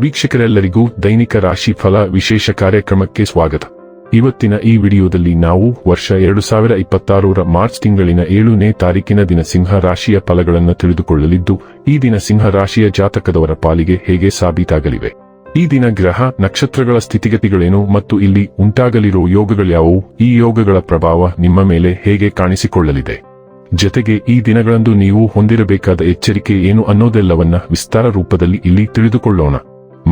ವೀಕ್ಷಕರೆಲ್ಲರಿಗೂ ದೈನಿಕ ರಾಶಿ ಫಲ ವಿಶೇಷ ಕಾರ್ಯಕ್ರಮಕ್ಕೆ ಸ್ವಾಗತ. ಇವತ್ತಿನ ಈ ವಿಡಿಯೋದಲ್ಲಿ ನಾವು ವರ್ಷ 2026ರ ಮಾರ್ಚ್ ತಿಂಗಳಿನ 7ನೇ ತಾರೀಕಿನ ದಿನ ಸಿಂಹ ರಾಶಿಯ ಫಲಗಳನ್ನು ತಿಳಿದುಕೊಳ್ಳಲಿದ್ದು, ಈ ದಿನ ಸಿಂಹ ರಾಶಿಯ ಜಾತಕದವರ ಪಾಲಿಗೆ ಹೇಗೆ ಸಾಬೀತಾಗಲಿವೆ, ಈ ದಿನ ಗ್ರಹ ನಕ್ಷತ್ರಗಳ ಸ್ಥಿತಿಗತಿಗಳೇನು ಮತ್ತು ಇಲ್ಲಿ ಉಂಟಾಗಲಿರುವ ಯೋಗಗಳ್ಯಾವು, ಈ ಯೋಗಗಳ ಪ್ರಭಾವ ನಿಮ್ಮ ಮೇಲೆ ಹೇಗೆ ಕಾಣಿಸಿಕೊಳ್ಳಲಿದೆ, ಜೊತೆಗೆ ಈ ದಿನಗಳಂದು ನೀವು ಹೊಂದಿರಬೇಕಾದ ಎಚ್ಚರಿಕೆ ಏನು ಅನ್ನೋದೆಲ್ಲವನ್ನ ವಿಸ್ತಾರ ರೂಪದಲ್ಲಿ ಇಲ್ಲಿ ತಿಳಿದುಕೊಳ್ಳೋಣ.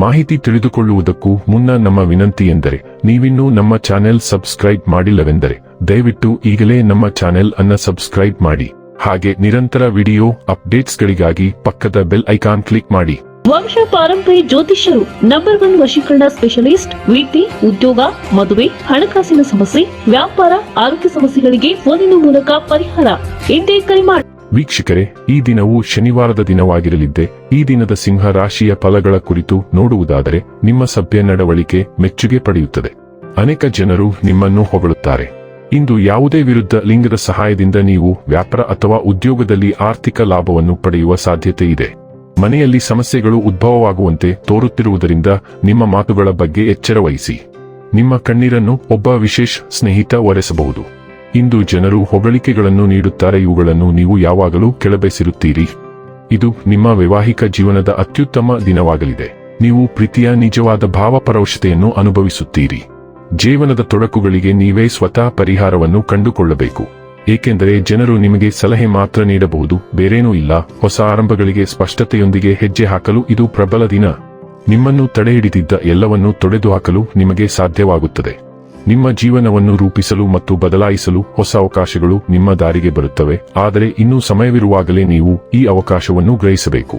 ಮಾಹಿತಿ ತಿಳಿದುಕೊಳ್ಳುವುದಕ್ಕೂ ಮುನ್ನ ನಮ್ಮ ವಿನಂತಿ ಎಂದರೆ, ನೀವಿನ್ನೂ ನಮ್ಮ ಚಾನೆಲ್ ಸಬ್ಸ್ಕ್ರೈಬ್ ಮಾಡಿಲ್ಲವೆಂದರೆ ದಯವಿಟ್ಟು ಈಗಲೇ ನಮ್ಮ ಚಾನೆಲ್ ಅನ್ನ ಸಬ್ಸ್ಕ್ರೈಬ್ ಮಾಡಿ. ಹಾಗೆ ನಿರಂತರ ವಿಡಿಯೋ ಅಪ್ಡೇಟ್ಸ್ಗಳಿಗಾಗಿ ಪಕ್ಕದ ಬೆಲ್ ಐಕಾನ್ ಕ್ಲಿಕ್ ಮಾಡಿ. ವಂಶ ಪಾರಂಪರ್ಯ ಜ್ಯೋತಿಷ್ಯರು ನಂಬರ್ 1 ವಶೀಕರಣ ಸ್ಪೆಷಲಿಸ್ಟ್. ವೃತ್ತಿ, ಉದ್ಯೋಗ, ಮದುವೆ, ಹಣಕಾಸಿನ ಸಮಸ್ಯೆ, ವ್ಯಾಪಾರ, ಆರೋಗ್ಯ ಸಮಸ್ಯೆಗಳಿಗೆ ಫೋನಿನ ಮೂಲಕ ಪರಿಹಾರ. ಇಂದೇ ಕರೆ ಮಾಡಿ. ವೀಕ್ಷಕರೇ, ಈ ದಿನವು ಶನಿವಾರದ ದಿನವಾಗಿರಲಿದ್ದೆ. ಈ ದಿನದ ಸಿಂಹ ರಾಶಿಯ ಫಲಗಳ ಕುರಿತು ನೋಡುವುದಾದರೆ, ನಿಮ್ಮ ಸಭ್ಯ ನಡವಳಿಕೆ ಮೆಚ್ಚುಗೆ ಪಡೆಯುತ್ತದೆ. ಅನೇಕ ಜನರು ನಿಮ್ಮನ್ನು ಹೊಗಳುತ್ತಾರೆ. ಇಂದು ಯಾವುದೇ ವಿರುದ್ಧ ಲಿಂಗದ ಸಹಾಯದಿಂದ ನೀವು ವ್ಯಾಪಾರ ಅಥವಾ ಉದ್ಯೋಗದಲ್ಲಿ ಆರ್ಥಿಕ ಲಾಭವನ್ನು ಪಡೆಯುವ ಸಾಧ್ಯತೆ ಇದೆ. ಮನೆಯಲ್ಲಿ ಸಮಸ್ಯೆಗಳು ಉದ್ಭವವಾಗುವಂತೆ ತೋರುತ್ತಿರುವುದರಿಂದ ನಿಮ್ಮ ಮಾತುಗಳ ಬಗ್ಗೆ ಎಚ್ಚರ ವಹಿಸಿ. ನಿಮ್ಮ ಕಣ್ಣೀರನ್ನು ಒಬ್ಬ ವಿಶೇಷ ಸ್ನೇಹಿತ ಒರೆಸಬಹುದು. ಇಂದು ಜನರು ಹೊಗಳಿಕೆಗಳನ್ನು ನೀಡುತ್ತಾರೆ, ಇವುಗಳನ್ನು ನೀವು ಯಾವಾಗಲೂ ಕೆಳಬೆಸಿರುತ್ತೀರಿ. ಇದು ನಿಮ್ಮ ವೈವಾಹಿಕ ಜೀವನದ ಅತ್ಯುತ್ತಮ ದಿನವಾಗಲಿದೆ. ನೀವು ಪ್ರೀತಿಯ ನಿಜವಾದ ಭಾವಪರವಶತೆಯನ್ನು ಅನುಭವಿಸುತ್ತೀರಿ. ಜೀವನದ ತೊಡಕುಗಳಿಗೆ ನೀವೇ ಸ್ವತಃ ಪರಿಹಾರವನ್ನು ಕಂಡುಕೊಳ್ಳಬೇಕು. ಏಕೆಂದರೆ ಜನರು ನಿಮಗೆ ಸಲಹೆ ಮಾತ್ರ ನೀಡಬಹುದು, ಬೇರೇನೂ ಇಲ್ಲ. ಹೊಸ ಆರಂಭಗಳಿಗೆ ಸ್ಪಷ್ಟತೆಯೊಂದಿಗೆ ಹೆಜ್ಜೆ ಹಾಕಲು ಇದು ಪ್ರಬಲ ದಿನ. ನಿಮ್ಮನ್ನು ತಡೆಹಿಡಿದಿದ್ದ ಎಲ್ಲವನ್ನೂ ತೊಡೆದುಹಾಕಲು ನಿಮಗೆ ಸಾಧ್ಯವಾಗುತ್ತದೆ. ನಿಮ್ಮ ಜೀವನವನ್ನು ರೂಪಿಸಲು ಮತ್ತು ಬದಲಾಯಿಸಲು ಹೊಸ ಅವಕಾಶಗಳು ನಿಮ್ಮ ದಾರಿಗೆ ಬರುತ್ತವೆ. ಆದರೆ ಇನ್ನೂ ಸಮಯವಿರುವಾಗಲೇ ನೀವು ಈ ಅವಕಾಶವನ್ನು ಗ್ರಹಿಸಬೇಕು.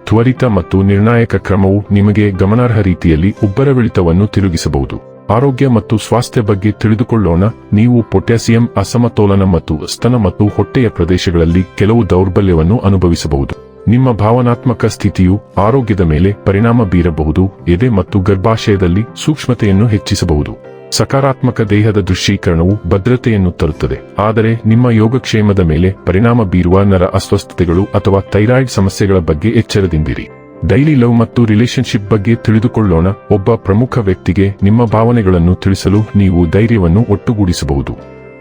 ತ್ವರಿತ ಮತ್ತು ನಿರ್ಣಾಯಕ ಕ್ರಮವು ನಿಮಗೆ ಗಮನಾರ್ಹ ರೀತಿಯಲ್ಲಿ ಉಬ್ಬರವಿಳಿತವನ್ನು ತಿರುಗಿಸಬಹುದು. ಆರೋಗ್ಯ ಮತ್ತು ಸ್ವಾಸ್ಥ್ಯ ಬಗ್ಗೆ ತಿಳಿದುಕೊಳ್ಳೋಣ. ನೀವು ಪೊಟ್ಯಾಸಿಯಂ ಅಸಮತೋಲನ ಮತ್ತು ಸ್ತನ ಮತ್ತು ಹೊಟ್ಟೆಯ ಪ್ರದೇಶಗಳಲ್ಲಿ ಕೆಲವು ದೌರ್ಬಲ್ಯವನ್ನು ಅನುಭವಿಸಬಹುದು. ನಿಮ್ಮ ಭಾವನಾತ್ಮಕ ಸ್ಥಿತಿಯು ಆರೋಗ್ಯದ ಮೇಲೆ ಪರಿಣಾಮ ಬೀರಬಹುದು. ಎದೆ ಮತ್ತು ಗರ್ಭಾಶಯದಲ್ಲಿ ಸೂಕ್ಷ್ಮತೆಯನ್ನು ಹೆಚ್ಚಿಸಬಹುದು. ಸಕಾರಾತ್ಮಕ ದೇಹದ ದೃಶ್ಯೀಕರಣವು ಭದ್ರತೆಯನ್ನು ತರುತ್ತದೆ, ಆದರೆ ನಿಮ್ಮ ಯೋಗಕ್ಷೇಮದ ಮೇಲೆ ಪರಿಣಾಮ ಬೀರುವ ನರ ಅಸ್ವಸ್ಥತೆಗಳು ಅಥವಾ ಥೈರಾಯ್ಡ್ ಸಮಸ್ಯೆಗಳ ಬಗ್ಗೆ ಎಚ್ಚರದಿಂದಿರಿ. ಡೈಲಿ ಲವ್ ಮತ್ತು ರಿಲೇಶನ್ಶಿಪ್ ಬಗ್ಗೆ ತಿಳಿದುಕೊಳ್ಳೋಣ. ಒಬ್ಬ ಪ್ರಮುಖ ವ್ಯಕ್ತಿಗೆ ನಿಮ್ಮ ಭಾವನೆಗಳನ್ನು ತಿಳಿಸಲು ನೀವು ಧೈರ್ಯವನ್ನು ಒಟ್ಟುಗೂಡಿಸಬಹುದು.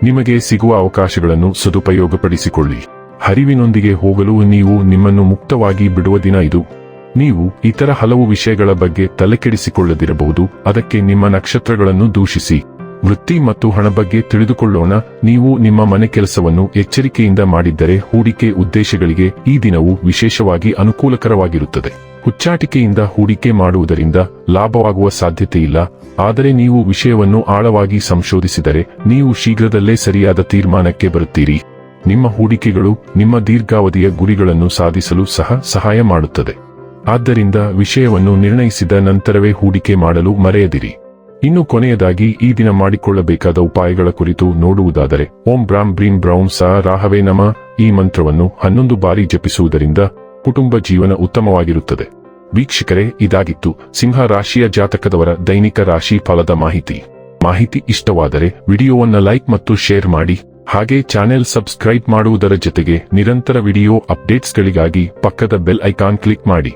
ನಿಮಗೆ ಸಿಗುವ ಅವಕಾಶಗಳನ್ನು ಸದುಪಯೋಗಪಡಿಸಿಕೊಳ್ಳಿ. ಹರಿವಿನೊಂದಿಗೆ ಹೋಗಲು ನೀವು ನಿಮ್ಮನ್ನು ಮುಕ್ತವಾಗಿ ಬಿಡುವ ದಿನ ಇದು. ನೀವು ಇತರ ಹಲವು ವಿಷಯಗಳ ಬಗ್ಗೆ ತಲೆಕೆಡಿಸಿಕೊಳ್ಳದಿರಬಹುದು, ಅದಕ್ಕೆ ನಿಮ್ಮ ನಕ್ಷತ್ರಗಳನ್ನು ದೂಷಿಸಿ. ವೃತ್ತಿ ಮತ್ತು ಹಣ ಬಗ್ಗೆ ತಿಳಿದುಕೊಳ್ಳೋಣ. ನೀವು ನಿಮ್ಮ ಮನೆ ಕೆಲಸವನ್ನು ಎಚ್ಚರಿಕೆಯಿಂದ ಮಾಡಿದ್ದರೆ ಹೂಡಿಕೆ ಉದ್ದೇಶಗಳಿಗೆ ಈ ದಿನವು ವಿಶೇಷವಾಗಿ ಅನುಕೂಲಕರವಾಗಿರುತ್ತದೆ. ಹುಚ್ಚಾಟಿಕೆಯಿಂದ ಹೂಡಿಕೆ ಮಾಡುವುದರಿಂದ ಲಾಭವಾಗುವ ಸಾಧ್ಯತೆಯಿಲ್ಲ, ಆದರೆ ನೀವು ವಿಷಯವನ್ನು ಆಳವಾಗಿ ಸಂಶೋಧಿಸಿದರೆ ನೀವು ಶೀಘ್ರದಲ್ಲೇ ಸರಿಯಾದ ತೀರ್ಮಾನಕ್ಕೆ ಬರುತ್ತೀರಿ. ನಿಮ್ಮ ಹೂಡಿಕೆಗಳು ನಿಮ್ಮ ದೀರ್ಘಾವಧಿಯ ಗುರಿಗಳನ್ನು ಸಾಧಿಸಲು ಸಹ ಸಹಾಯ ಮಾಡುತ್ತದೆ. ಆದ್ದರಿಂದ ವಿಷಯವನ್ನು ನಿರ್ಣಯಿಸಿದ ನಂತರವೇ ಹೂಡಿಕೆ ಮಾಡಲು ಮರೆಯದಿರಿ. ಇನ್ನು ಕೊನೆಯದಾಗಿ ಈ ದಿನ ಮಾಡಿಕೊಳ್ಳಬೇಕಾದ ಉಪಾಯಗಳ ಕುರಿತು ನೋಡುವುದಾದರೆ, ಓಂ ಬ್ರಾಂ ಬ್ರೀಂ ಬ್ರೌಂ ಸ ರಾಹವೇ ನಮಃ ಈ ಮಂತ್ರವನ್ನು 11 ಬಾರಿ ಜಪಿಸುವುದರಿಂದ ಕುಟುಂಬ ಜೀವನ ಉತ್ತಮವಾಗಿರುತ್ತದೆ. ವೀಕ್ಷಕರೇ, ಇದಾಗಿತ್ತು ಸಿಂಹ ರಾಶಿಯ ಜಾತಕದವರ ದೈನಿಕ ರಾಶಿ ಫಲದ ಮಾಹಿತಿ ಇಷ್ಟವಾದರೆ ವಿಡಿಯೋವನ್ನು ಲೈಕ್ ಮತ್ತು ಶೇರ್ ಮಾಡಿ. ಹಾಗೆ ಚಾನೆಲ್ ಸಬ್ಸ್ಕ್ರೈಬ್ ಮಾಡುವುದರ ಜೊತೆಗೆ ನಿರಂತರ ವಿಡಿಯೋ ಅಪ್ಡೇಟ್ಸ್ಗಳಿಗಾಗಿ ಪಕ್ಕದ ಬೆಲ್ ಐಕಾನ್ ಕ್ಲಿಕ್ ಮಾಡಿ.